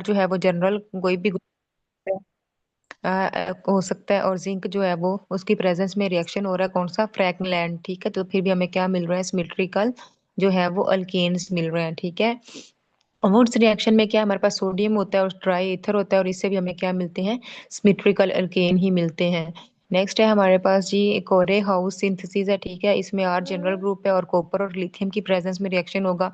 Are जो है वो जनरल कोई भी हो सकता है, और जिंक जो है वो उसकी प्रेजेंस में रिएक्शन हो रहा है कौन सा, फ्रैगनैंड। ठीक है, तो फिर भी हमें क्या मिल रहा है, सिमेट्रिकल जो है वो अल्केन्स मिल रहे हैं। ठीक है, और उस रिएक्शन में क्या हमारे पास सोडियम होता है और ट्राई ईथर होता है, और इससे भी हमें क्या मिलते हैं, सिमेट्रिकल अल्केन ही मिलते हैं। नेक्स्ट है हमारे पास जी कोरे हाउस सिंथेसिस है। ठीक है, इसमें आर जनरल ग्रुप है और कॉपर और लिथियम की प्रेजेंस में रिएक्शन होगा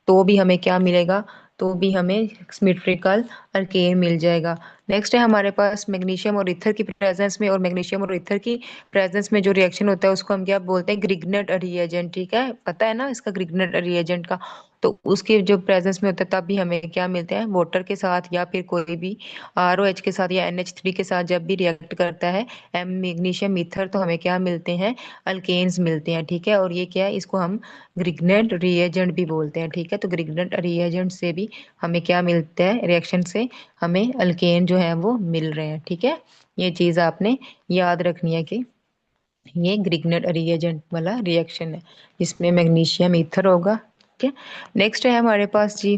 तो भी हमें क्या मिलेगा, तो भी हमें सिमेट्रिकल अल्केन मिल जाएगा। नेक्स्ट है हमारे पास मैग्नीशियम और ईथर की प्रेजेंस में, और मैग्नीशियम और ईथर की प्रेजेंस में जो रिएक्शन होता है उसको हम क्या बोलते हैं, ग्रिग्नेट रिएजेंट। ठीक है, पता है ना इसका ग्रिग्नेट रिएजेंट का। तो उसके जो प्रेजेंस में होता है तब भी हमें क्या मिलते हैं, वाटर के साथ या फिर कोई भी ROH के साथ या NH3 के साथ जब भी रिएक्ट करता है एम मैग्नीशियम ईथर, तो हमें क्या मिलते हैं, अल्केन्स मिलते हैं। ठीक है, और ये क्या है, इसको हम ग्रिग्नेट रिएजेंट भी बोलते हैं। ठीक है, तो ग्रिग्नेट रिएजेंट से भी हमें क्या मिलता है, रिएक्शन से हमें अल्केन जो है वो मिल रहे हैं। ठीक है, ये चीज आपने याद रखनी है कि ये ग्रिग्नेट रिएजेंट वाला रिएक्शन है जिसमें मैग्नीशियम ईथर होगा। ठीक है, नेक्स्ट है हमारे पास जी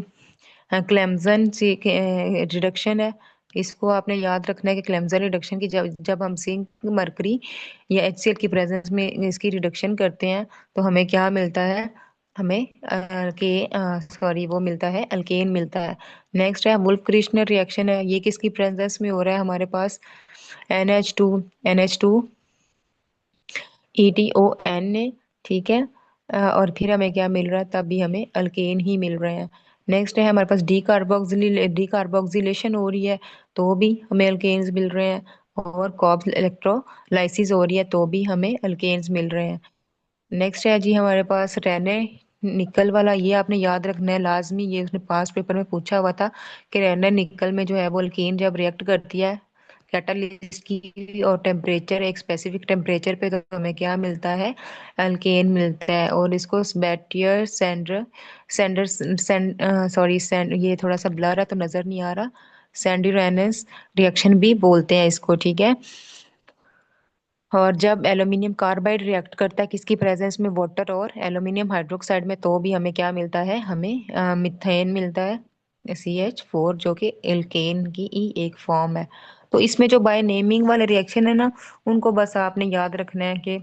क्लेम्जन सी रिडक्शन है। इसको आपने याद रखना है कि क्लेम्जन रिडक्शन की जब जब हम जिंक मरकरी या HCl की प्रेजेंस में इसकी रिडक्शन करते हैं तो हमें क्या मिलता है, हमें के सॉरी वो मिलता है, अल्केन मिलता है। नेक्स्ट है वुल्फ क्रिश्नर रिएक्शन है। ये किसकी प्रेजेंस में हो रहा है, हमारे पास NH2 ETON। ठीक है, और फिर हमें क्या मिल रहा है, तब भी हमें अल्केन ही मिल रहे हैं। नेक्स्ट है हमारे पास डीकार्बोक्सिलेशन हो रही है तो भी हमें अल्केन्स मिल रहे हैं, और कॉब्स इलेक्ट्रोलाइसिस हो रही है तो भी हमें अल्केन्स मिल रहे हैं। नेक्स्ट है जी हमारे पास रेने निकल वाला, ये आपने याद रखना है लाजमी, ये उसने पास पेपर में पूछा हुआ था कि रेने निकल में जो है वो अल्कीन जब रिएक्ट करती है कैटालिस्ट की और टेम्परेचर एक स्पेसिफिक टेम्परेचर पे, तो हमें क्या मिलता है, अल्केन मिलता है। और इसको बैटियर सेंडर सेंडर सॉरी सेंड, ये थोड़ा सा ब्लर है तो नजर नहीं आ रहा, सैंडिरेनस रिएक्शन भी बोलते हैं इसको। ठीक है, और जब एल्यूमिनियम कार्बाइड रिएक्ट करता है किसकी प्रेजेंस में, वाटर और एल्यूमिनियम हाइड्रोक्साइड में, तो भी हमें क्या मिलता है, हमें मिथेन मिलता है, CH4, जो कि एल्केन की ही एक फॉर्म है। तो इसमें जो बाय नेमिंग वाले रिएक्शन है ना, उनको बस आपने याद रखना है कि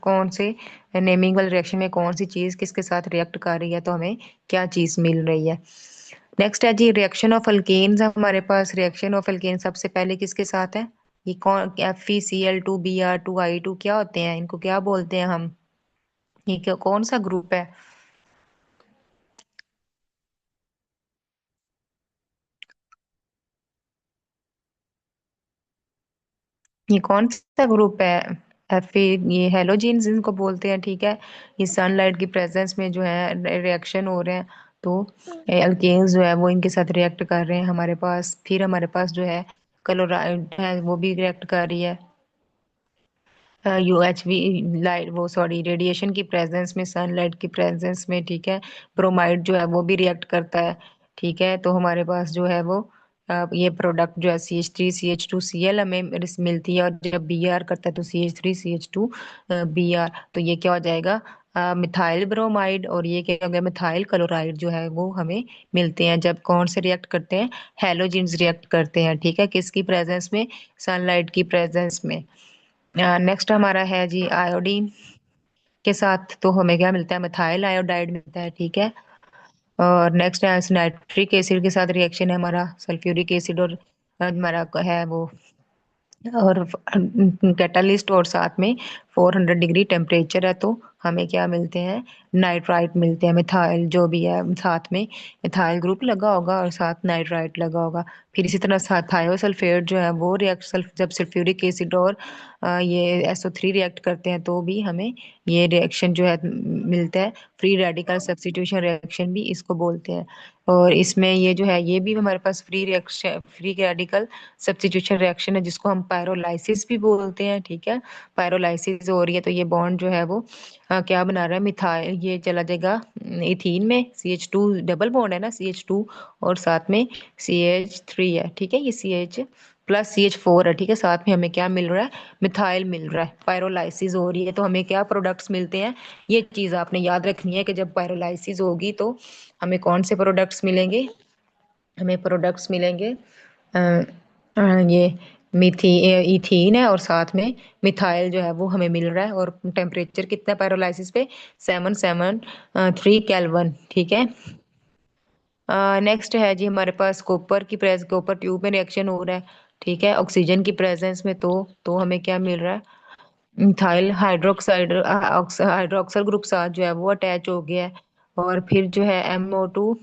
कौन से नेमिंग वाले रिएक्शन में कौन सी चीज किसके साथ रिएक्ट कर रही है तो हमें क्या चीज मिल रही है। नेक्स्ट है जी रिएक्शन ऑफ अल्केन्स। हमारे पास रिएक्शन ऑफ अल्केन सबसे पहले किसके साथ है, ये कौन, FeCl2Br2I2 क्या होते हैं, इनको क्या बोलते हैं हम, ये क्या कौन सा ग्रुप है, ये कौन सा ग्रुप है, एफ ये हेलोजीन्स इनको बोलते हैं। ठीक है, ये सनलाइट की प्रेजेंस में जो है रिएक्शन हो रहे हैं तो अल्केन्स जो है वो इनके साथ रिएक्ट कर रहे हैं हमारे पास। फिर हमारे पास जो है क्लोराइड है वो भी रिएक्ट कर रही है UHV लाइट, वो सॉरी रेडिएशन की प्रेजेंस में, सनलाइट की प्रेजेंस में। ठीक है, ब्रोमाइड जो है वो भी रिएक्ट करता है। ठीक है, तो हमारे पास जो है वो ये प्रोडक्ट जो है CH3CH2Cl हमें मिलती है, और जब Br करता है तो CH3CH2 Br, तो ये क्या हो जाएगा, मिथाइल ब्रोमाइड, और ये क्या हो गया, मिथाइल क्लोराइड जो है वो हमें मिलते हैं जब कौन से रिएक्ट करते हैं, हेलोजेंस रिएक्ट करते हैं। ठीक है, किसकी प्रेजेंस में, सनलाइट की प्रेजेंस में। नेक्स्ट हमारा है जी आयोडीन के साथ, तो हमें क्या मिलता है, मिथाइल आयोडाइड मिलता है। ठीक है, और नेक्स्ट है नाइट्रिक एसिड के साथ रिएक्शन है हमारा, सल्फ्यूरिक एसिड, और हमारा है वो, और कैटलिस्ट, और साथ में 400 डिग्री टेम्परेचर है तो हमें क्या मिलते हैं, नाइट्राइट मिलते हैं, मिथाइल जो भी है साथ में मिथाइल ग्रुप लगा होगा और साथ नाइट्राइट लगा होगा। फिर इसी तरह साथ थायोसल्फेट जो है वो रिएक्ट जब सल्फ्यूरिक एसिड और ये SO3 रिएक्ट करते हैं तो भी हमें ये रिएक्शन जो है मिलता है, फ्री रेडिकल सब्स्टिट्यूशन रिएक्शन भी इसको बोलते हैं। और इसमें ये जो है ये भी हमारे पास free reaction, free radical substitution reaction है जिसको हम पायरोलाइसिस भी बोलते हैं। ठीक है, पायरोलाइसिस हो रही है तो ये बॉन्ड जो है वो क्या बना रहा है, मिथाइल, ये चला जाएगा इथीन में, CH2 डबल बॉन्ड है ना, CH2 और साथ में CH3 है। ठीक है, ये CH+CH4 है। ठीक है, साथ में हमें क्या मिल रहा है, मिथाइल मिल रहा है, पायरोलाइसिस हो रही है तो हमें क्या प्रोडक्ट्स मिलते हैं, ये चीज आपने याद रखनी है कि जब पायरोलाइसिस होगी तो हमें कौन से प्रोडक्ट्स मिलेंगे, हमें प्रोडक्ट्स मिलेंगे। अ, ये इथीन है और साथ में मिथाइल जो है वो हमें मिल रहा है, और टेम्परेचर कितना पायरोलाइसिस पे, 773 केल्विन, ठीक है। नेक्स्ट है जी हमारे पास कॉपर ट्यूब में रिएक्शन हो रहा है, ठीक है, ऑक्सीजन की प्रेजेंस में। तो हमें क्या मिल रहा है, मिथाइल हाइड्रोक्साइड हाइड्रोक्सल ग्रुप साथ जो है वो अटैच हो गया है। और फिर जो है MO2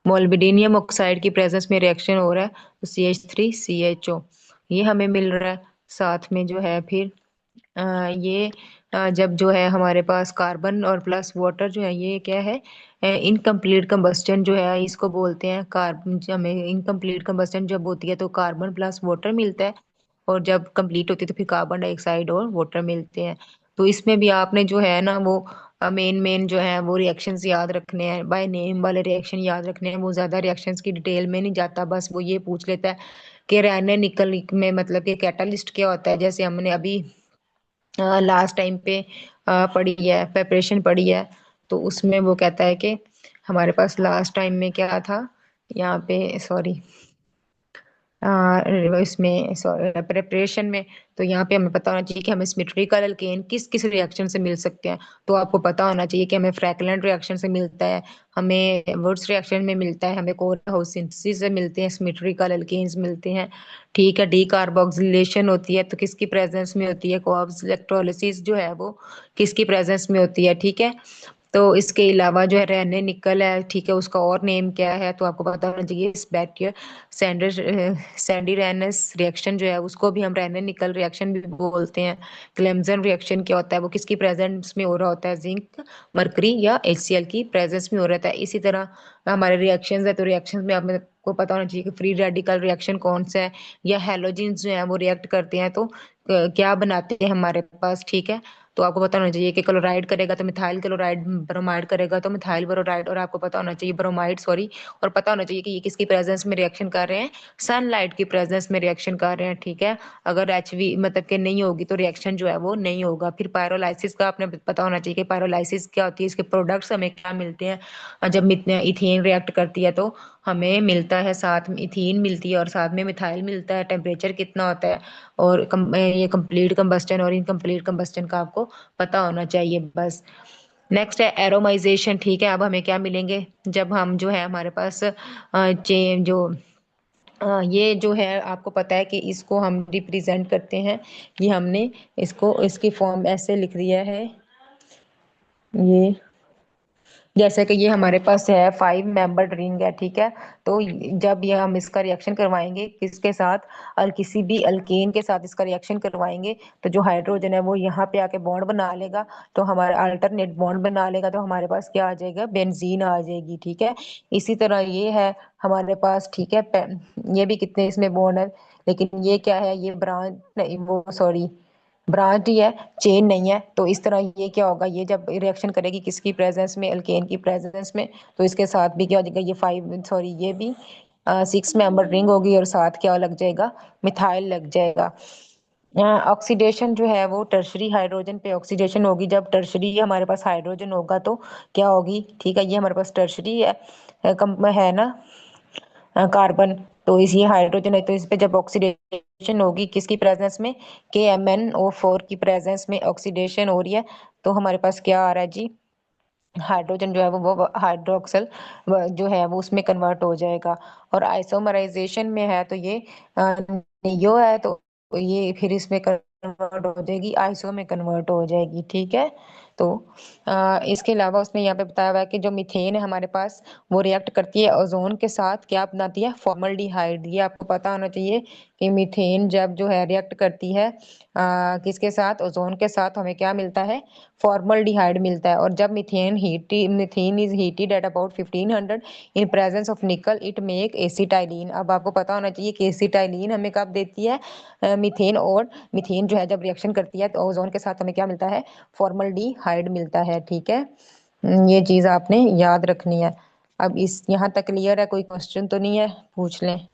मोल्बिडिनियम ऑक्साइड की प्रेजेंस में रिएक्शन हो रहा है, तो CH3CHO ये हमें मिल रहा है। साथ में जो है फिर ये जब जो है हमारे पास कार्बन और प्लस वाटर जो है, ये क्या है, इनकम्प्लीट कंबस्टन जो है इसको बोलते हैं। कार्बन हमें इनकम्प्लीट कंबस्टन जब होती है तो कार्बन प्लस वाटर मिलता है, और जब कंप्लीट होती है तो फिर कार्बन डाइऑक्साइड और वाटर मिलते हैं। तो इसमें भी आपने जो है ना वो मेन मेन जो है वो रिएक्शंस याद रखने हैं, बाय नेम वाले रिएक्शन याद रखने हैं। वो ज्यादा रिएक्शंस की डिटेल में नहीं जाता, बस वो ये पूछ लेता है कि रेने निकल में मतलब कि कैटालिस्ट क्या होता है। जैसे हमने अभी लास्ट टाइम पे पढ़ी है, प्रिपरेशन पढ़ी है, तो उसमें वो कहता है कि हमारे पास लास्ट टाइम में क्या था यहाँ पे, सॉरी, इसमें प्रिपरेशन में। तो यहाँ पे हमें पता होना चाहिए कि हमें सिमेट्रिकल अल्केन किस किस रिएक्शन से मिल सकते हैं। तो आपको पता होना चाहिए कि हमें फ्रैकलेंट रिएक्शन से मिलता है, हमें वुड्स रिएक्शन में मिलता है, हमें कोर हाउस सिंथेसिस से मिलते हैं, सिमेट्रिकल अल्केन्स मिलते हैं, ठीक है। डीकार्बोक्सिलेशन होती है तो किसकी प्रेजेंस में होती है, कोऑक्स इलेक्ट्रोलिसिस जो है वो किसकी प्रेजेंस में होती है, ठीक है। तो इसके अलावा जो है रेने निकल है, ठीक है, उसका और नेम क्या है तो आपको पता होना चाहिए। इस बैक्टीरिया सैंडी रेनस रिएक्शन जो है उसको भी हम रेने निकल रिएक्शन भी बोलते हैं। क्लेम्सन रिएक्शन क्या होता है, वो किसकी प्रेजेंस में हो रहा होता है, जिंक, मरकरी या HCl की प्रेजेंस में हो रहा है। इसी तरह हमारे रिएक्शंस है, तो रिएक्शंस में आपको पता होना चाहिए कि फ्री रेडिकल रिएक्शन कौन सा है, या हैलोजेंस जो है वो रिएक्ट करते हैं तो क्या बनाते हैं हमारे पास, ठीक है। तो आपको पता होना चाहिए कि क्लोराइड करेगा तो मिथाइल क्लोराइड, ब्रोमाइड करेगा तो मिथाइल ब्रोमाइड, और आपको पता होना चाहिए ब्रोमाइड, सॉरी, और पता होना चाहिए कि ये किसकी प्रेजेंस में रिएक्शन कर रहे हैं, सनलाइट की प्रेजेंस में रिएक्शन कर रहे हैं, ठीक है। अगर HV मतलब कि नहीं होगी तो रिएक्शन जो है वो नहीं होगा। फिर पायरोलाइसिस का आपने पता होना चाहिए कि पायरोलाइसिस क्या होती है, इसके प्रोडक्ट्स हमें क्या मिलते हैं। जब इथेन रिएक्ट करती है तो हमें मिलता है, साथ में इथीन मिलती है और साथ में मिथाइल मिलता है। टेम्परेचर कितना होता है, और ये कंप्लीट कंबस्टन और इनकम्प्लीट कंबस्टन का आपको पता होना चाहिए बस। नेक्स्ट है एरोमाइजेशन, ठीक है। अब हमें क्या मिलेंगे, जब हम जो है हमारे पास चेन जो ये जो है आपको पता है कि इसको हम रिप्रेजेंट करते हैं। ये हमने इसको इसकी फॉर्म ऐसे लिख दिया है, ये जैसे कि ये हमारे पास है 5 मेंबर्ड रिंग है, ठीक है। तो जब ये हम इसका रिएक्शन करवाएंगे किसके साथ, और किसी भी अल्केन के साथ इसका रिएक्शन करवाएंगे, तो जो हाइड्रोजन है वो यहाँ पे आके बॉन्ड बना लेगा, तो हमारा अल्टरनेट बॉन्ड बना लेगा, तो हमारे पास क्या आ जाएगा, बेंजीन आ जाएगी, ठीक है। इसी तरह ये है हमारे पास, ठीक है। ये भी कितने इसमें बॉन्ड है, लेकिन ये क्या है, ये ब्रांच नहीं, वो सॉरी, ब्रांच ही है, चेन नहीं है। तो इस तरह ये क्या होगा, ये जब रिएक्शन करेगी किसकी प्रेजेंस में, अल्केन की प्रेजेंस में, तो इसके साथ भी क्या हो जाएगा, ये 5 सॉरी ये भी 6 मेंबर रिंग होगी, और साथ क्या लग जाएगा, मिथाइल लग जाएगा। ऑक्सीडेशन जो है वो टर्शरी हाइड्रोजन पे ऑक्सीडेशन होगी। जब टर्शरी हमारे पास हाइड्रोजन होगा तो क्या होगी, ठीक है, ये हमारे पास टर्शरी है, कम है ना, कार्बन। तो इस ये हाइड्रोजन है, तो इस पे जब ऑक्सीडेशन होगी किसकी प्रेजेंस में, KMnO4 की प्रेजेंस में ऑक्सीडेशन हो रही है, तो हमारे पास क्या आ रहा है जी, हाइड्रोजन जो है वो हाइड्रोक्सल जो है वो उसमें कन्वर्ट हो जाएगा। और आइसोमराइजेशन में है तो ये नियो है, तो ये फिर इसमें कन्वर्ट हो जाएगी, आइसो में कन्वर्ट हो जाएगी, ठीक है। तो इसके अलावा उसने यहाँ पे बताया हुआ है कि जो मीथेन है हमारे पास, वो रिएक्ट करती है ओजोन के साथ, क्या बनाती है, फॉर्मल्डिहाइड। ये आपको पता होना चाहिए कि मीथेन जब जो है रिएक्ट करती है किसके साथ, ओजोन के साथ, हमें क्या मिलता है, फॉर्मल्डिहाइड मिलता है। और जब methane is heated at about 1500 in presence of निकल, इट मेक एसिटाइलिन। अब आपको पता होना चाहिए कि एसिटाइलिन हमें कब देती है, मीथेन। और मीथेन जो है जब रिएक्शन करती है तो ओजोन के साथ हमें क्या मिलता है, फॉर्मल्डिहाइड मिलता है, ठीक है। ये चीज आपने याद रखनी है। अब इस यहाँ तक क्लियर है, कोई क्वेश्चन तो नहीं है, पूछ लें।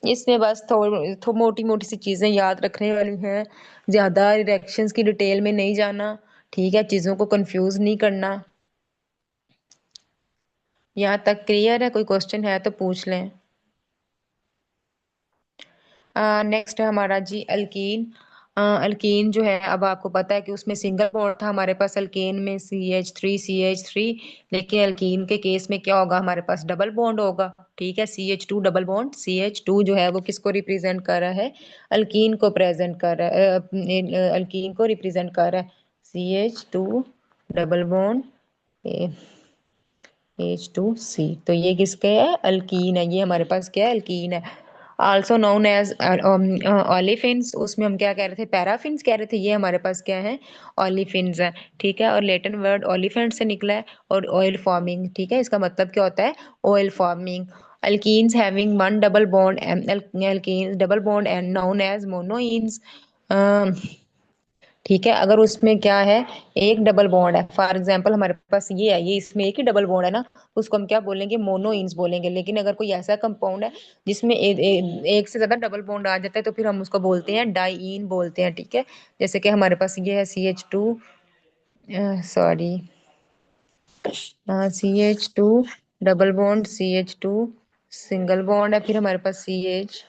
इसमें बस थोड़ी मोटी मोटी सी चीजें याद रखने वाली हैं, ज्यादा रिएक्शंस की डिटेल में नहीं जाना, ठीक है, चीजों को कंफ्यूज नहीं करना। यहाँ तक क्लियर है? कोई क्वेश्चन है तो पूछ लें। नेक्स्ट है हमारा जी अल्कीन। अल्कीन जो है, अब आपको पता है कि उसमें सिंगल बॉन्ड था हमारे पास अल्केन में, CH3 CH3। लेकिन अल्कीन के केस में क्या होगा, हमारे पास डबल बॉन्ड होगा। ठीक है, CH2 डबल बॉन्ड। CH2 जो है वो किसको रिप्रेजेंट कर रहा है? अल्कीन को प्रेजेंट कर रहा है, अल्कीन को रिप्रेजेंट कर रहा है। CH2 double bond H2C। तो ये किसके है? अल्कीन है। ये हमारे पास क्या है? अल्कीन है। Also known as olefins. उसमें हम क्या कह रहे थे? पैराफिन्स कह रहे थे। ये हमारे पास क्या है? ओलिफिन्स है। ठीक है, और लेटिन वर्ड ओलिफेंट से निकला है। और ऑयल फॉर्मिंग, ठीक है, इसका मतलब क्या होता है? Oil forming. Alkenes having one double bond, alkenes double bond and known as monoenes. ठीक है, अगर उसमें क्या है? एक डबल बॉन्ड है, फॉर एग्जांपल हमारे पास ये है, ये इसमें एक ही डबल बॉन्ड है ना, तो उसको हम क्या बोलेंगे? मोनोइंस बोलेंगे। लेकिन अगर कोई ऐसा कंपाउंड है जिसमें एक से ज्यादा डबल बॉन्ड आ जाता है, तो फिर हम उसको बोलते हैं डाइईन बोलते हैं। ठीक है, जैसे कि हमारे पास ये है CH2, sorry, CH2 double bond, CH2 single bond है, फिर हमारे पास CH2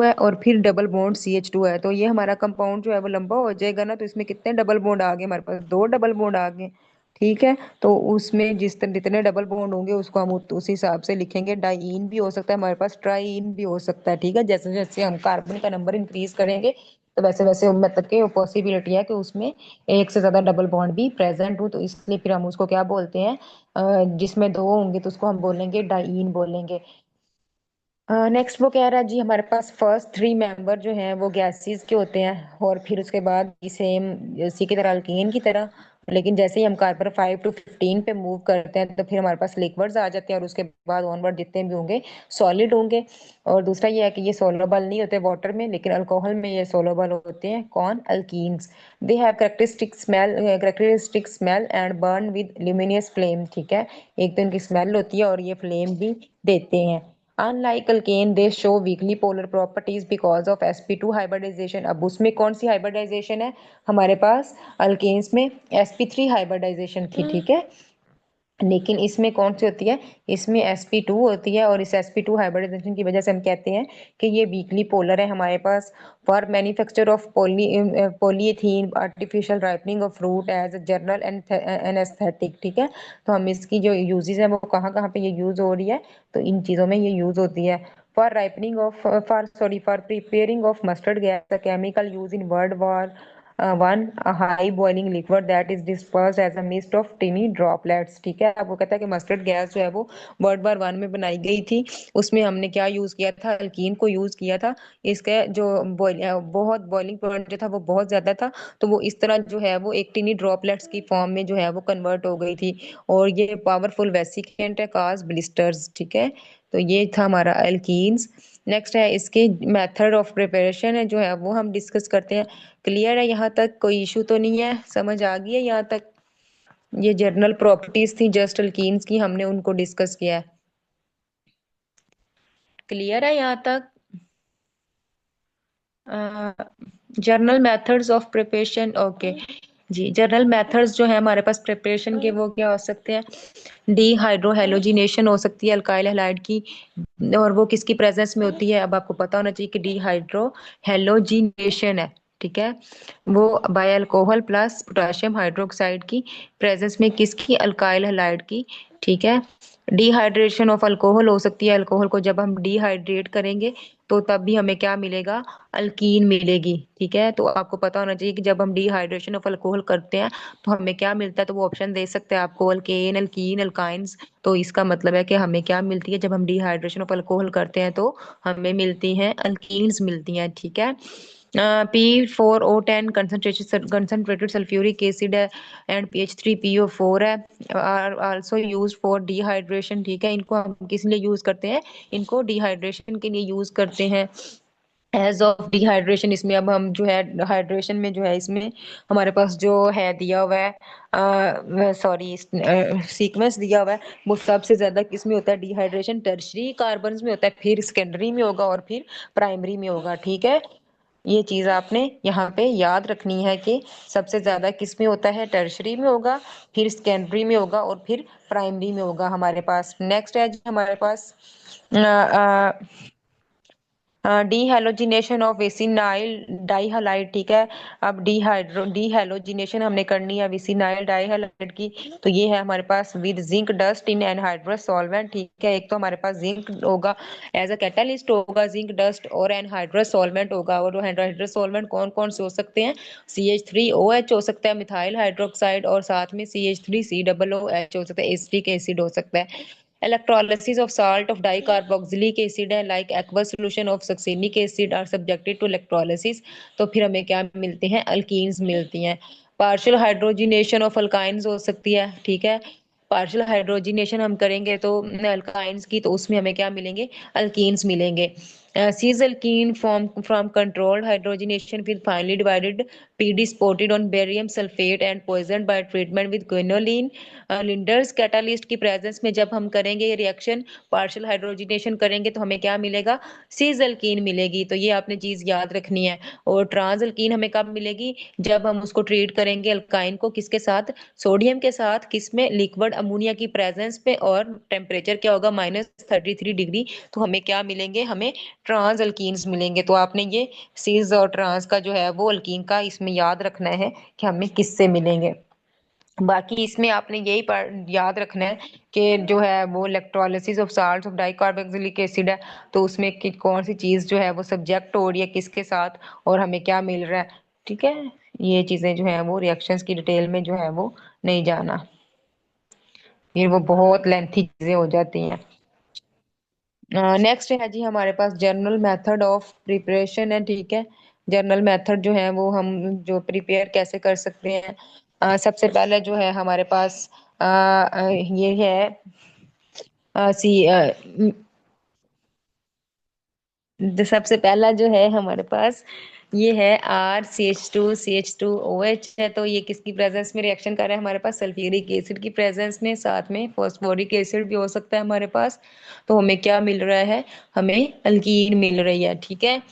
है, और फिर डबल बॉन्ड CH2 है। तो ये हमारा कंपाउंड जो है वो लंबा हो जाएगा ना, तो इसमें कितने डबल बॉन्ड आ गए? हमारे पास दो डबल बॉन्ड आ गए। ठीक है, तो उसमें जितने डबल बॉन्ड होंगे उसको हम उस हिसाब से लिखेंगे। डाइईन भी हो सकता है हमारे पास, ट्राईन भी हो सकता है। ठीक है, जैसे जैसे हम कार्बन का नंबर इंक्रीज करेंगे, तो वैसे वैसे मतलब कि पॉसिबिलिटी है कि उसमें एक से ज्यादा डबल बॉन्ड भी प्रेजेंट हो। तो इसलिए फिर हम उसको क्या बोलते हैं? जिसमें दो होंगे तो उसको हम बोलेंगे डाइईन बोलेंगे। नेक्स्ट वो कह रहा है जी, हमारे पास फर्स्ट थ्री मेंबर जो हैं वो गैसेस के होते हैं, और फिर उसके बाद सेम इसी की तरह अल्कीन की तरह। लेकिन जैसे ही हम कार्बन 5 to 15 पे मूव करते हैं, तो फिर हमारे पास लिक्विड्स आ जाते हैं, और उसके बाद ऑनवर्ड जितने भी होंगे सॉलिड होंगे। और दूसरा ये है कि ये सोलरेबल नहीं होते वाटर में, लेकिन अल्कोहल में ये सोलरेबल होते हैं। कौन? Alkenes. They have characteristic smell and burn with luminous flame. ठीक है, एक तो इनकी स्मेल होती है और ये फ्लेम भी देते हैं। Unlike alkane, they show weakly polar properties because of sp2 hybridization। अब उसमें कौन सी हाइब्रिडाइजेशन है हमारे पास? अल्केन्स में sp3 हाइब्रिडाइजेशन थी। ठीक है, लेकिन इसमें कौन सी होती है? इसमें sp2 होती है, और इस sp2 हाइब्रिडाइजेशन की वजह से हम कहते हैं कि ये वीकली पोलर है हमारे पास। For manufacture of polythene artificial ripening of fruit as a general anaesthetic. ठीक है, तो हम इसकी जो यूजेस है वो कहाँ कहाँ पे ये यूज हो रही है? तो इन चीजों में ये यूज होती है। For ripening of for preparing of mustard gas, chemical use in World War one, high boiling liquid that is disperse as a mist of tiny droplets. ठीक है, आपको कहता है कि मस्टर्ड गैस जो है वो वर्ल्ड वॉर 1 में बनाई गई थी। उसमें हमने क्या यूज किया था? अल्कीन को यूज किया था। इसका जो बहुत बॉइलिंग पॉइंट जो था वो बहुत ज्यादा था, तो वो इस तरह जो है वो एक टिनी ड्रॉपलेट्स की फॉर्म में जो है वो कन्वर्ट हो गई थी। और ये पावरफुल वेसिकेंट है, काज ब्लिस्टर्स। ठीक है, तो ये था हमारा अल्कीन्स। नेक्स्ट है इसके मेथड ऑफ प्रिपरेशन है जो है वो हम डिस्कस करते हैं। क्लियर है यहाँ तक? कोई इशू तो नहीं है? समझ आ गई है यहाँ तक? ये जर्नल प्रॉपर्टीज थी जस्ट अल्कीन्स की, हमने उनको डिस्कस किया है। क्लियर है यहाँ तक? General methods of preparation, okay जी। जर्नल मेथड्स जो है हमारे पास प्रिपरेशन के, वो क्या हो सकते हैं? डी हाइड्रोहेलोजिनेशन हो सकती है अल्काइल हैलाइड की। और वो किसकी प्रेजेंस में होती है? अब आपको पता होना चाहिए कि डी हाइड्रोहेलोजिनेशन है। ठीक है, वो by alcohol plus potassium hydroxide की प्रेजेंस में, किसकी? अल्काइल हैलाइड की। ठीक है, डिहाइड्रेशन ऑफ अल्कोहल हो सकती है। अल्कोहल को जब हम डिहाइड्रेट करेंगे तो तब भी हमें क्या मिलेगा? अल्कीन मिलेगी। ठीक है, तो आपको पता होना चाहिए कि जब हम डिहाइड्रेशन ऑफ अल्कोहल करते हैं तो हमें क्या मिलता है? तो वो ऑप्शन दे सकते हैं आपको, अल्केन, अल्कीन, अल्काइंस। तो इसका मतलब है कि हमें क्या मिलती है जब हम डिहाइड्रेशन ऑफ अल्कोहल करते हैं? तो हमें मिलती हैं अल्कीन्स मिलती हैं। ठीक है, P4O10 concentrated sulfuric acid है, एंड PH3PO4 है, are also use for dehydration. ठीक है, इनको हम किस लिए यूज करते हैं? इनको डिहाइड्रेशन के लिए यूज करते हैं। एज ऑफ डिहाइड्रेशन, इसमें अब हम जो है हाइड्रेशन में जो है इसमें हमारे पास जो है दिया हुआ है, सॉरी, सीक्वेंस दिया हुआ है, वो सबसे ज्यादा किस में होता है? डिहाइड्रेशन टर्शरी कार्बन्स में होता है, फिर सेकेंडरी में होगा, और फिर प्राइमरी में होगा। ठीक है, ये चीज आपने यहाँ पे याद रखनी है कि सबसे ज्यादा किस में होता है, टर्शरी में होगा, फिर सेकेंडरी में होगा और फिर प्राइमरी में होगा हमारे पास। नेक्स्ट है जी हमारे पास डीहेलोजिनेशन ऑफ विसिनाइल डाइहलाइड। ठीक है, अब डीहेलोजिनेशन हमने करनी है विसिनाइल डाइहलाइड की। तो ये है हमारे पास with zinc dust in anhydrous solvent. ठीक है, एक तो हमारे पास जिंक होगा एज अ कैटालिस्ट होगा, जिंक डस्ट और एनहाइड्रस सॉल्वेंट होगा। और एनहाइड्रस सॉल्वेंट कौन कौन से हो सकते हैं, CH3OH हो सकता है, मिथाइल हाइड्रोक्साइड, और साथ में CH3COOH हो सकता है, एसिटिक एसिड हो सकता है। Electrolysis of salt of dicarboxylic acid है, like aqueous solution of succinic acid are subjected to electrolysis। तो फिर हमें क्या मिलते हैं, अल्कीन्स मिलती हैं। पार्शियल हाइड्रोजिनेशन ऑफ अल्काइंस हो सकती है। ठीक है, पार्शियल हाइड्रोजिनेशन हम करेंगे तो अल्काइंस की, तो उसमें हमें क्या मिलेंगे, अल्कीन्स मिलेंगे। cis alkene form from controlled hydrogenation with finely divided PD spotted on barium sulfate and poisoned by treatment with quinoline। Lindlar's catalyst की प्रेजेंस में जब हम करेंगे ये रिएक्शन, पार्शियल हाइड्रोजिनेशन करेंगे, तो हमें क्या मिलेगा, सीज अल्कीन मिलेगी। तो ये आपने चीज याद रखनी है। और ट्रांस अल्कीन हमें कब मिलेगी, जब हम उसको ट्रीट करेंगे अल्काइन को, किसके साथ, सोडियम के साथ, किसमें, लिक्विड अमोनिया की प्रेजेंस में, और टेम्परेचर क्या होगा, -33 डिग्री। तो हमें क्या मिलेंगे, हमें ट्रांस अल्कीन्स मिलेंगे। तो आपने ये सीज और ट्रांस का जो है वो अल्कीन का इसमें याद रखना है कि हमें किससे मिलेंगे। बाकी इसमें आपने यही याद रखना है कि जो है वो electrolysis of salts of dicarboxylic acid है, तो उसमें कौन सी चीज जो है वो सब्जेक्ट हो रही है किसके साथ, और हमें क्या मिल रहा है। ठीक है, ये चीजें जो है वो रिएक्शंस की डिटेल में जो है वो नहीं जाना, फिर वो बहुत लेंथी चीजें हो जाती हैं। नेक्स्ट है जी हमारे पास जनरल मेथड ऑफ प्रिपरेशन है। ठीक है, जनरल मेथड जो है वो हम जो प्रिपेयर कैसे कर सकते हैं। सबसे पहले जो है हमारे पास ये है सी सबसे पहला जो है हमारे पास ये है R CH2CH2OH है। तो ये किसकी प्रेजेंस में रिएक्शन कर रहा है, हमारे पास सल्फ्यूरिक एसिड की प्रेजेंस में, साथ में फॉस्फोरिक एसिड भी हो सकता है हमारे पास। तो हमें क्या मिल रहा है, हमें अल्कीन मिल रही है। ठीक है,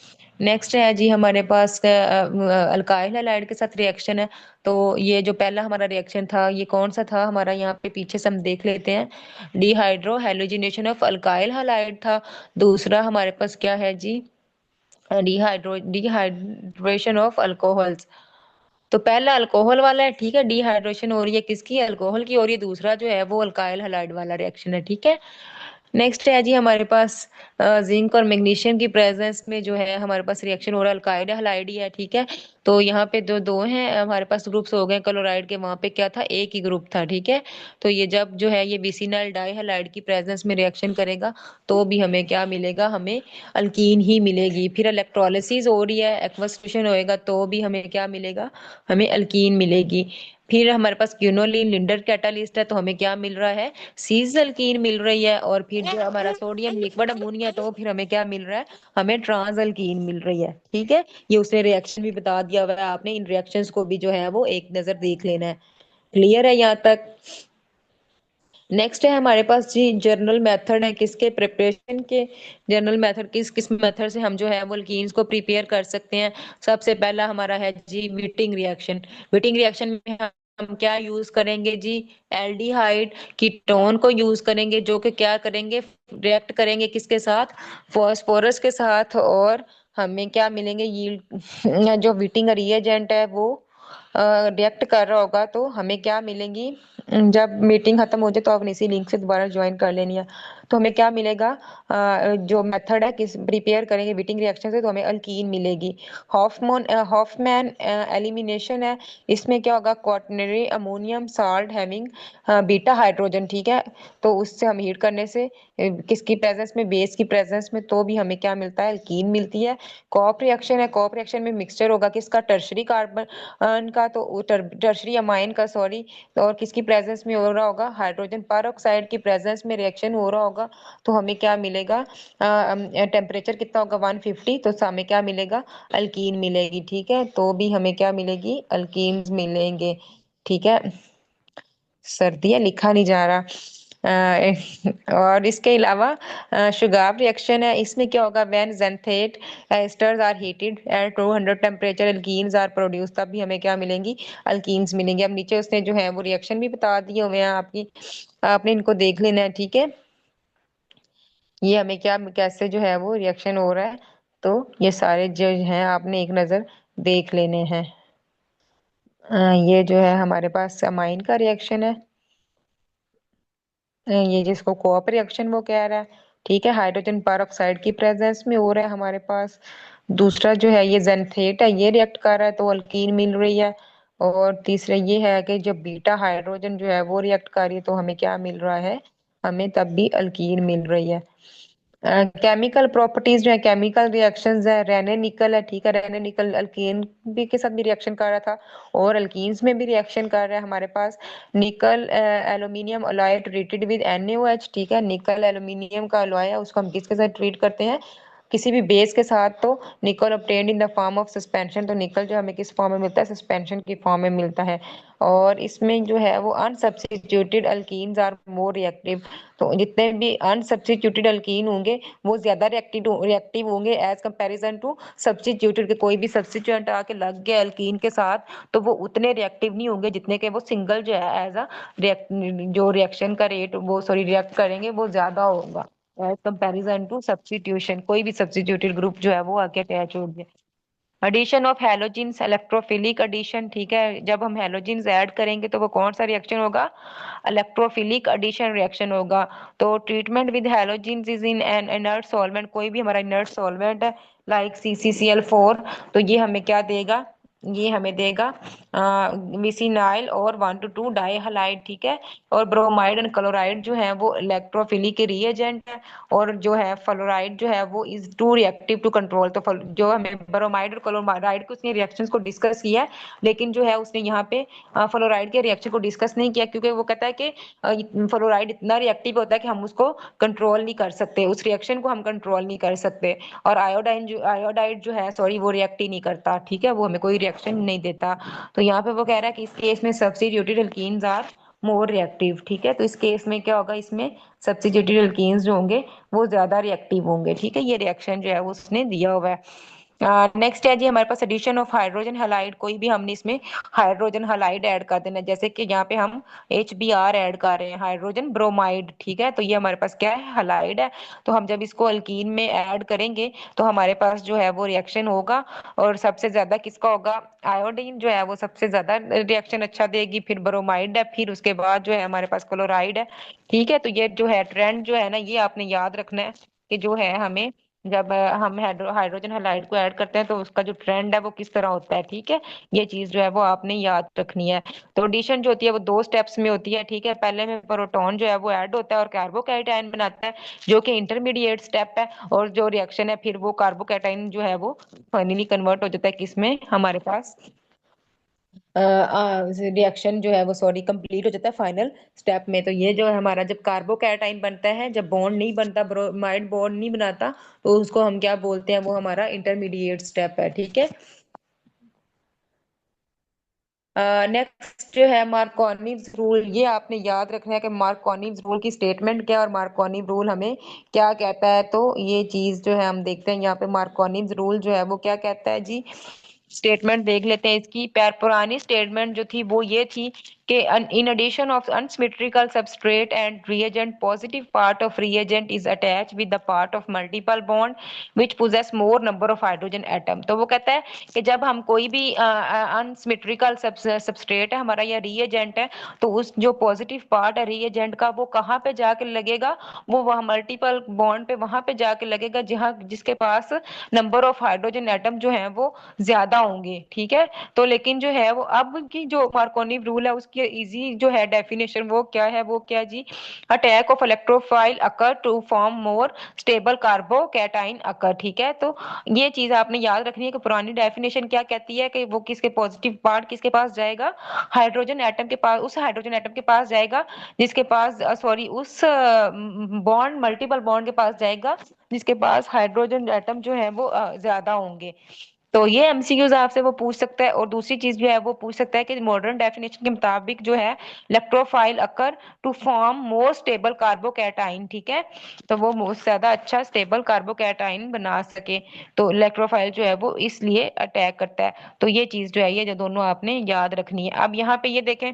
नेक्स्ट है जी हमारे पास अल्काइल हैलाइड के साथ रिएक्शन है। तो ये जो पहला हमारा रिएक्शन था ये कौन सा था हमारा, यहाँ पे पीछे से हम देख लेते हैं, dehydro halogenation of alkyl halide था। दूसरा हमारे पास क्या है जी, डिहाइड्रेशन ऑफ अल्कोहल्स। तो पहला अल्कोहल वाला है। ठीक है, डिहाइड्रेशन हो रही है किसकी, अल्कोहल की हो रही है। दूसरा जो है वो अल्काइल हैलाइड वाला रिएक्शन है। ठीक है, नेक्स्ट है जी हमारे पास जिंक और मैग्नीशियम की प्रेजेंस में जो है हमारे पास रिएक्शन हो रहा है, अल्काइड हलाइड ही है। ठीक है, तो यहाँ पे जो दो हैं हमारे पास ग्रुप्स हो गए क्लोराइड के, वहां पे क्या था, एक ही ग्रुप था। ठीक है, तो ये जब जो है ये विसिनाइल डाइहलाइड की प्रेजेंस में रिएक्शन करेगा तो भी हमें क्या मिलेगा, हमें अल्कीन ही मिलेगी। फिर इलेक्ट्रोलिसिस हो रही है, एक्वस सॉल्यूशन होएगा, तो भी हमें क्या मिलेगा, हमें अल्कीन मिलेगी। फिर हमारे पास क्यूनोलिन लिंडर कैटालिस्ट है, तो हमें क्या मिल रहा है, सीज अल्कीन मिल रही है। और फिर जो हमारा सोडियम लिक्विड अमोनिया, तो फिर हमें क्या मिल रहा है, हमें ट्रांस अल्कीन मिल रही है। ठीक है, ये उसने रिएक्शन भी बता दिया हुआ है, आपने इन रिएक्शंस को भी जो है वो एक नजर देख लेना है। क्लियर है यहाँ तक। नेक्स्ट है हमारे पास जी जर्नल मेथड है किसके, प्रिपरेशन के। जर्नल मेथड किस किस मेथड से हम जो है वो अल्कीन्स को प्रिपेयर कर सकते हैं। सबसे पहला हमारा है जी व्हिटिंग रिएक्शन। व्हिटिंग रिएक्शन में हम क्या यूज करेंगे जी, एल्डिहाइड कीटोन को यूज करेंगे, जो कि क्या करेंगे, रिएक्ट करेंगे किसके साथ, फॉस्फोरस के साथ। और हमें क्या मिलेंगे, यील्ड जो व्हिटिंग रिएजेंट है वो रिएक्ट कर रहा होगा, तो हमें क्या मिलेंगी, जब मीटिंग खत्म हो जाए तो आपने इसी लिंक से दोबारा ज्वाइन कर लेनी है। तो हमें क्या मिलेगा, जो मेथड है किस प्रिपेयर करेंगे व्हिटिंग रिएक्शन से, तो हमें अल्कीन मिलेगी। हॉफमैन एलिमिनेशन है, इसमें क्या होगा, quaternary ammonium salt having beta hydrogen. ठीक है, तो उससे हम हीट करने से किसकी प्रेजेंस में, बेस की प्रेजेंस में, तो भी हमें क्या मिलता है, अल्कीन मिलती है। कॉप रिएक्शन है, कॉप रिएक्शन में मिक्सचर होगा किसका, टर्शरी कार्बन का, तो टर्शरी अमाइन का, सॉरी। और किसकी प्रेजेंस में हो रहा होगा, हाइड्रोजन परऑक्साइड की प्रेजेंस में रिएक्शन हो रहा होगा। तो हमें क्या मिलेगा, टेम्परेचर कितना होगा, 150, तो हमें क्या मिलेगा, अल्कीन मिलेगी। ठीक है, तो भी हमें क्या मिलेगी, अल्कीन मिलेंगे। ठीक है, सर्दी है लिखा नहीं जा रहा। और इसके अलावा शुगार रिएक्शन है, इसमें क्या होगा, when xanthate esters are heated at 200 temperature alkenes are produce, तब भी हमें क्या मिलेंगी, अल्कीन्स मिलेंगे। अब नीचे उसने जो है वो रिएक्शन भी बता दिए हुए हैं आपकी, आपने इनको देख लेना है, ठीक है। ये हमें क्या, कैसे जो है वो रिएक्शन हो रहा है, तो ये सारे जो हैं आपने एक नज़र देख लेने हैं। ये जो है हमारे पास अमाइन का रिएक्शन है, ये जिसको कोऑप रिएक्शन वो कह रहा है, ठीक है, हाइड्रोजन पर ऑक्साइड की प्रेजेंस में हो रहा है हमारे पास। दूसरा जो है ये जेनथेट है, ये रिएक्ट कर रहा है तो अल्कीन मिल रही है। और तीसरा ये है कि जब बीटा हाइड्रोजन जो है वो रिएक्ट कर रही है तो हमें क्या मिल रहा है, हमें तब भी अल्कीन मिल रही है। केमिकल प्रॉपर्टीज जो है, केमिकल रिएक्शंस है, रेने निकल है, ठीक है, रेने निकल अल्कीन भी के साथ भी रिएक्शन कर रहा था और अल्कीन्स में भी रिएक्शन कर रहा है हमारे पास। निकल aluminium alloy treated with NaOH, ठीक है, निकल एल्यूमिनियम का अलॉय है, उसको हम किसके साथ ट्रीट करते हैं, किसी भी बेस के साथ। तो निकल obtained in the form of suspension, तो निकल जो हमें किस फॉर्म में मिलता है, सस्पेंशन की फॉर्म में मिलता है। और इसमें जो है वो अनसब्स्टिट्यूटेड अल्कीन्स आर मोर रिएक्टिव, तो जितने भी अनसब्स्टिट्यूटेड अल्कीन होंगे वो ज्यादा रिएक्टिव होंगे एज कंपैरिजन टू सब्स्टिट्यूटेड के, कोई भी सब्स्टिट्यूएंट आके लग गया अल्कीन के साथ तो वो उतने रिएक्टिव नहीं होंगे जितने के वो सिंगल जो है एज अ जो रिएक्शन का रेट वो सॉरी रिएक्ट करेंगे वो ज्यादा होगा एज कंपैरिजन टू सब्स्टिट्यूशन, कोई भी सब्स्टिट्यूटेड ग्रुप जो है वो आके अटैच हो गया। Addition of halogens, electrophilic addition, ठीक है, जब हम हैलोजेंस ऐड करेंगे तो वो कौन सा रिएक्शन होगा, इलेक्ट्रोफिलिक एडिशन रिएक्शन होगा। तो treatment with halogens is in an inert solvent, कोई भी हमारा इनर्ट सॉल्वेंट है लाइक CCCl4, तो ये हमें क्या देगा, ये हमें देगा विसिनाइल और 1 to 2 डाई हलाइड, ठीक है। और ब्रोमाइड एंड क्लोराइड जो है वो इलेक्ट्रोफिलिक रिएजेंट है, और जो है फ्लोराइड जो है वो is too reactive to control. तो जो हमें ब्रोमाइड और क्लोराइड के उसने रिएक्शंस को डिस्कस किया है, लेकिन जो है उसने यहाँ पे फ्लोराइड के रिएक्शन को डिस्कस नहीं किया, क्योंकि वो कहता है कि फ्लोराइड इतना रिएक्टिव होता है कि हम उसको कंट्रोल नहीं कर सकते, उस रिएक्शन को हम कंट्रोल नहीं कर सकते। और आयोडाइड जो है सॉरी वो रिएक्ट ही नहीं करता, ठीक है, वो हमें कोई रिएक्शन नहीं देता। तो यहाँ पे वो कह रहा है कि इस केस में substituted alkenes are more reactive, ठीक है, तो इस केस में क्या होगा, इसमें सब्स्टिट्यूटेड एल्कीन्स जो होंगे वो ज्यादा रिएक्टिव होंगे, ठीक है, ये रिएक्शन जो है वो उसने दिया हुआ है। नेक्स्ट है जी हमारे पास एडिशन ऑफ हाइड्रोजन हैलाइड, कोई भी हमने इसमें हाइड्रोजन हैलाइड ऐड कर देना है, जैसे कि यहाँ पे हम HBr ऐड कर रहे हैं, हाइड्रोजन ब्रोमाइड, ठीक है, तो ये हमारे पास क्या है, हैलाइड है। तो हम जब इसको अल्कीन में ऐड करेंगे तो हमारे पास जो है वो रिएक्शन होगा, और सबसे ज्यादा किसका होगा, आयोडीन जो है वो सबसे ज्यादा रिएक्शन अच्छा देगी, फिर ब्रोमाइड है, फिर उसके बाद जो है हमारे पास क्लोराइड है, ठीक है। तो ये जो है ट्रेंड जो है ना, ये आपने याद रखना है कि जो है हमें जब हम हाइड्रोजन हैलाइड को ऐड करते हैं तो उसका जो ट्रेंड है वो किस तरह होता है, ठीक है, ये चीज जो है वो आपने याद रखनी है। तो एडिशन जो होती है वो 2 स्टेप्स में होती है, ठीक है, पहले में प्रोटॉन जो है वो ऐड होता है और कार्बोकैटायन बनाता है, जो कि इंटरमीडिएट स्टेप है, और जो रिएक्शन है फिर वो कार्बोकैटायन जो है वो फाइनली कन्वर्ट हो जाता है किसमें, हमारे पास रिएक्शन जो है वो सॉरी कंप्लीट हो जाता है फाइनल स्टेप में। तो ये जो है हमारा जब कार्बोकैटायन बनता है, जब बॉन्ड नहीं बनता, ब्रोमाइड बॉन्ड नहीं बनाता, तो उसको हम क्या बोलते हैं, वो हमारा इंटरमीडिएट स्टेप है, ठीक है। नेक्स्ट जो है मार्कोनीज रूल, ये आपने याद रखना है कि मार्कोनीज रूल की स्टेटमेंट क्या है और मार्कोनी रूल हमें क्या कहता है। तो ये चीज जो है हम देखते हैं यहाँ पे, मार्कोनीज रूल जो है वो क्या कहता है जी, स्टेटमेंट देख लेते हैं इसकी। पुरानी स्टेटमेंट जो थी वो ये थी कि in addition of unsymmetrical substrate and reagent, positive part of reagent is attach with the part of multiple bond which possess more number of hydrogen atom. तो वो कहता है कि जब हम कोई भी अनसिमेट्रिकल सबस्ट्रेट है हमारा या reagent है, तो उस जो पॉजिटिव पार्ट है reagent का वो कहाँ पे जाके लगेगा, वो वह मल्टीपल बॉन्ड पे वहां पे जाके लगेगा जहाँ जिसके पास नंबर ऑफ हाइड्रोजन एटम जो है वो ज्यादा होंगे, ठीक है। तो लेकिन जो है वो अब की जो मार्कोनी रूल है उसकी इजी जो है डेफिनेशन वो क्या है, वो क्या जी, attack of electrophile occur to form more stable carbocation occur, ठीक है। तो ये चीज आपने याद रखनी है कि पुरानी डेफिनेशन क्या कहती है कि वो किसके पॉजिटिव पार्ट किसके पास जाएगा, हाइड्रोजन एटम के पास, उस हाइड्रोजन एटम के पास जाएगा जिसके पास सॉरी उस बॉन्ड मल्टीपल बॉन्ड के पास जाएगा जिसके पास हाइड्रोजन एटम जो है वो ज्यादा होंगे। तो ये एमसीक्यूज आपसे वो पूछ सकता है। और दूसरी चीज जो है वो पूछ सकता है कि मॉडर्न डेफिनेशन के मुताबिक जो है electrophile occur to form more stable carbocation, ठीक है, तो वो most ज्यादा अच्छा स्टेबल कार्बोकैटाइन बना सके, तो इलेक्ट्रोफाइल जो है वो इसलिए अटैक करता है। तो ये चीज जो है ये जो दोनों आपने याद रखनी है। अब यहाँ पे ये देखें,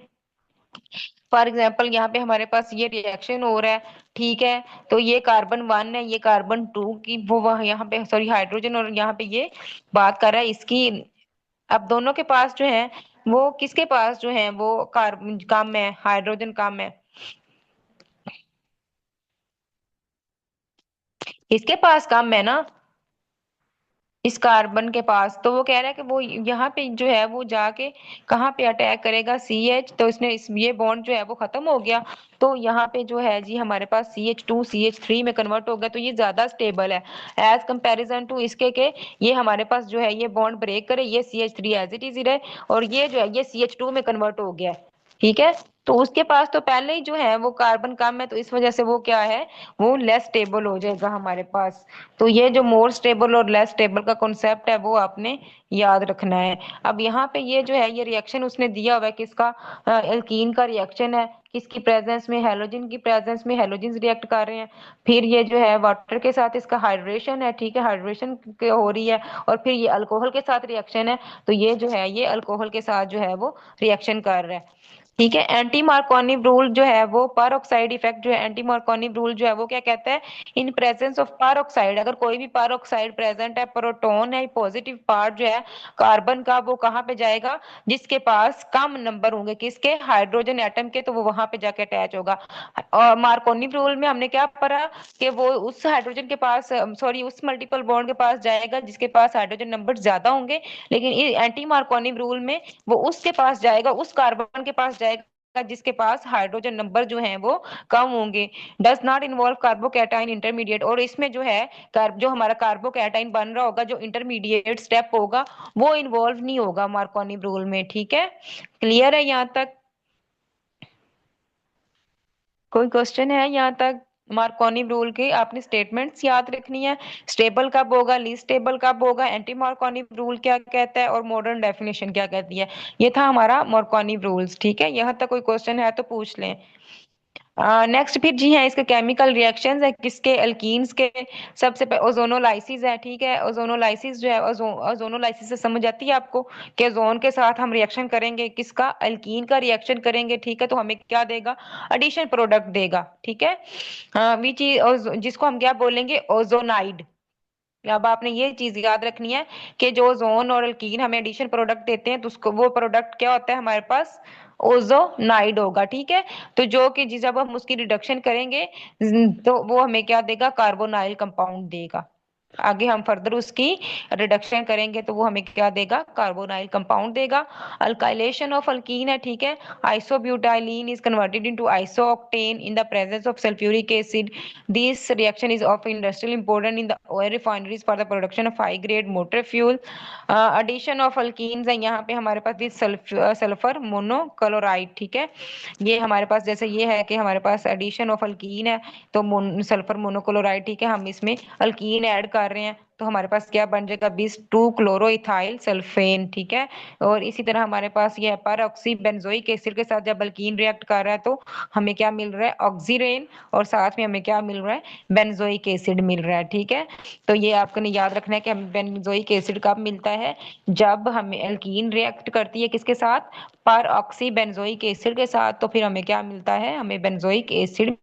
फॉर एग्जाम्पल यहाँ पे हमारे पास ये रिएक्शन हो रहा है, ठीक है, तो ये कार्बन 1 है, ये कार्बन 2 की वो वह यहाँ पे सॉरी हाइड्रोजन, और यहाँ पे ये बात कर रहा है इसकी। अब दोनों के पास जो है वो किसके पास जो है वो कार्बन कम है, हाइड्रोजन कम है, इसके पास कम है ना, इस कार्बन के पास। तो वो कह रहा है कि वो यहाँ पे जो है वो जाके कहाँ पे अटैक करेगा, CH, तो इसने इस ये बॉन्ड जो है वो खत्म हो गया। तो यहाँ पे जो है जी हमारे पास CH2 CH3 में कन्वर्ट हो गया, तो ये ज्यादा स्टेबल है एज कंपैरिजन टू इसके के ये हमारे पास जो है ये बॉन्ड ब्रेक करे, ये CH3 as it is he रहे, और ये जो है ये CH2 में कन्वर्ट हो गया है, ठीक है। तो उसके पास तो पहले ही जो है वो कार्बन कम है, तो इस वजह से वो क्या है, वो लेस स्टेबल हो जाएगा हमारे पास। तो ये जो मोर स्टेबल और लेस स्टेबल का कॉन्सेप्ट है वो आपने याद रखना है। अब यहाँ पे ये जो है ये रिएक्शन उसने दिया हुआ है किसका, एल्कीन का रिएक्शन है, किसकी प्रेजेंस में, हैलोजन की प्रेजेंस में, हैलोजन रिएक्ट कर रहे हैं। फिर ये जो है वाटर के साथ इसका हाइड्रेशन है, ठीक है, हाइड्रेशन हो रही है, और फिर ये अल्कोहल के साथ रिएक्शन है, तो ये जो है ये अल्कोहल के साथ जो है वो रिएक्शन कर रहा है, ठीक है। एंटी मार्कोनी रूल जो है वो पर ऑक्साइड इफेक्ट जो है, एंटी मार्कोनी रूल जो है वो क्या कहता है, इन प्रेजेंस ऑफ पर ऑक्साइड, अगर कोई भी पर ऑक्साइड प्रेजेंट है, प्रोटॉन है, पॉजिटिव पार्ट जो है कार्बन का, वो कहाँ पे जाएगा, जिसके पास कम नंबर होंगे किसके, हाइड्रोजन एटम के, तो वो वहां पे जाके अटैच होगा। और मार्कोनी रूल में हमने क्या पढ़ा कि वो उस हाइड्रोजन के पास सॉरी उस मल्टीपल बॉन्ड के पास जाएगा जिसके पास हाइड्रोजन नंबर ज्यादा होंगे, लेकिन एंटी मार्कोनी रूल में वो उसके पास जाएगा, उस कार्बन के पास जाएगा जिसके पास हाइड्रोजन नंबर जो है वो कम होंगे। Does not involve carbocation intermediate, और इसमें जो है जो हमारा कार्बोकैटाइन बन रहा होगा, जो इंटरमीडिएट स्टेप होगा वो इन्वॉल्व नहीं होगा मार्कोनी रूल में, ठीक है। क्लियर है यहाँ तक, कोई क्वेश्चन है यहाँ तक। मार्कोनी रूल की आपने स्टेटमेंट्स याद रखनी है, स्टेबल कब होगा, लीस्ट स्टेबल कब होगा, एंटी मार्कोनी रूल क्या कहता है, और मॉडर्न डेफिनेशन क्या कहती है। ये था हमारा मार्कोनी रूल्स, ठीक है। यहाँ तक कोई क्वेश्चन है तो पूछ लें। नेक्स्ट फिर जी है इसके केमिकल रिएक्शंस है किसके, एल्कीन्स के। सबसे पहले ओजोनोलाइसिस है, ठीक है। ओजोनोलाइसिस जो है ओजोनोलाइसिस से समझ आती है आपको कि ओजोन के साथ हम रिएक्शन करेंगे, किसका, एल्कीन का रिएक्शन करेंगे, ठीक है, तो हमें क्या देगा, एडिशन प्रोडक्ट देगा, ठीक है। विच जिसको हम क्या बोलेंगे, ओजोनाइड। अब आपने ये चीज याद रखनी है कि जो ओजोन और एल्कीन हमें एडिशन प्रोडक्ट देते हैं, तो उसको वो प्रोडक्ट क्या होता है हमारे पास, ओजोनाइड होगा, ठीक है। तो जो कि जब हम उसकी रिडक्शन करेंगे तो वो हमें क्या देगा, कार्बोनाइल कंपाउंड देगा। आगे हम फर्दर उसकी रिडक्शन करेंगे तो वो हमें क्या देगा, कार्बोनाइल कंपाउंड देगा। अल्काइलेशन ऑफ अल्कीन है, ठीक है। Isobutylene is converted into isooctane in the presence of sulphuric acid. This reaction is of industrial important in the oil refineries for the production of high grade motor fuel. Addition of alkenes है यहाँ पे हमारे पास this sulphur monochloride, ठीक है। ये हमारे पास जैसे ये है कि हमारे पास एडिशन ऑफ अल्कीन है, तो सल्फर मोनोक्लोराइड, ठीक है, हम इसमें अल्कीन ऐड कर रहे हैं, तो हमारे पास क्या बन जाएगा, 2 क्लोरोइथाइल सल्फेन, ठीक है। और इसी तरह हमारे पास ये है पर ऑक्सी बेंजोइक एसिड के साथ जब अल्कीन रिएक्ट कर रहा है तो हमें क्या मिल रहा है, ऑक्सीरेन, और साथ में हमें क्या मिल रहा है, बेंजोइक एसिड मिल रहा है, ठीक है। तो ये आपको याद रखना है कि हमें बेंजोइक एसिड कब मिलता है, जब हमें एल्कीन रिएक्ट करती है किसके साथ, पर ऑक्सी बेंजोइक एसिड के साथ, तो फिर हमें क्या मिलता है, हमें बेंजोइक एसिड